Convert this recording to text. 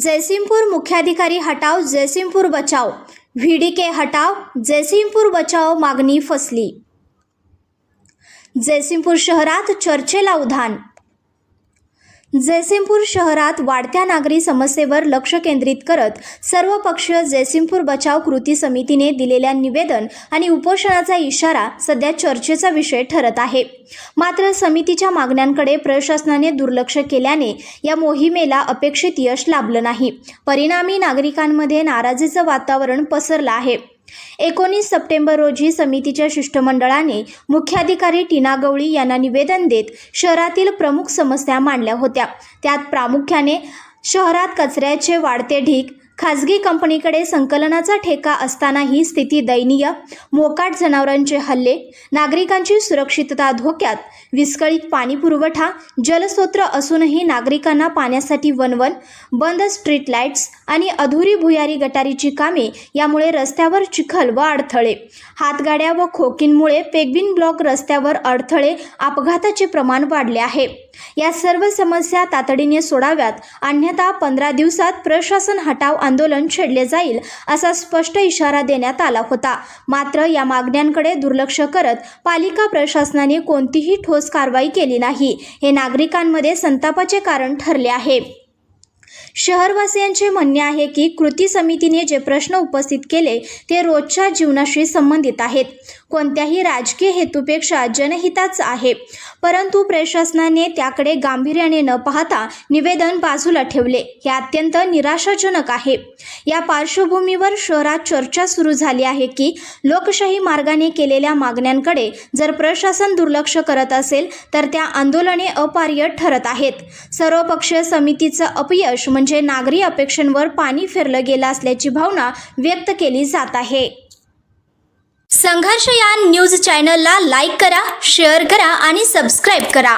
जयसिंगपूर मुख्याधिकारी हटाव, जयसिंगपूर बचाव, व्हीडीके हटाव, जयसिंगपूर बचाव मागणी फसली। जयसिंगपूर शहरात चर्चेला उधाण। जयसिंगपूर शहरात वाढत्या नागरी समस्येवर लक्ष केंद्रित करत सर्वपक्षीय जयसिंगपूर बचाव कृती समितीने दिलेल्या निवेदन आणि उपोषणाचा इशारा सध्या चर्चेचा विषय ठरत आहे। मात्र समितीच्या मागण्यांकडे प्रशासनाने दुर्लक्ष केल्याने या मोहिमेला अपेक्षित यश लाभलं नाही। परिणामी नागरिकांमध्ये नाराजीचं वातावरण पसरलं आहे। 19 सप्टेंबर रोजी समितीच्या शिष्टमंडळाने मुख्याधिकारी टीना गवळी यांना निवेदन देत शहरातील प्रमुख समस्या मांडल्या होत्या। त्यात प्रामुख्याने शहरात कचऱ्याचे वाढते ढीग, खासगी कंपनीकडे संकलनाचा ठेका असतानाही स्थिती दयनीय, मोकाट जनावरांचे हल्ले, नागरिकांची सुरक्षितता धोक्यात, विस्कळीत पाणी पुरवठा, जलस्रोत असूनही नागरिकांना पाण्यासाठी वणवण, बंद स्ट्रीट लाईट्स आणि अधुरी भुयारी गटारीची कामे यामुळे रस्त्यावर चिखल व अडथळे, हातगाड्या व खोकींमुळे पेगविन ब्लॉक रस्त्यावर अडथळे, अपघाताचे प्रमाण वाढले आहे। या सर्व समस्या तातडीने सोडाव्यात, अन्यथा 15 दिवसात प्रशासन हटाव आंदोलन छेडले जाईल असा स्पष्ट इशारा देण्यात आला होता। मात्र या मागण्यांकडे दुर्लक्ष करत पालिका प्रशासनाने कोणतीही ठोस कारवाई केली नाही, हे नागरिकांमध्ये संतापाचे कारण ठरले आहे। शहरवासियांचे म्हणणे आहे की कृती समितीने जे प्रश्न उपस्थित केले ते रोजच्या जीवनाशी संबंधित आहेत, कोणत्याही राजकीय हेतूपेक्षा जनहिताच आहे, परंतु प्रशासनाने त्याकडे गांभीर्याने न पाहता निवेदन बाजूला ठेवले, हे अत्यंत निराशाजनक आहे। या पार्श्वभूमीवर शहरात चर्चा सुरू झाली आहे की लोकशाही मार्गाने केलेल्या मागण्यांकडे जर प्रशासन दुर्लक्ष करत असेल तर त्या आंदोलने अपार्य ठरत आहेत। सर्वपक्षीय समितीचं अपयश म्हणजे नागरी अपेक्षांवर पाणी फिरलं गेलं असल्याची भावना व्यक्त केली जात आहे। संघर्ष या न्यूज चॅनलला लाईक करा, शेअर करा आणि सबस्क्राईब करा।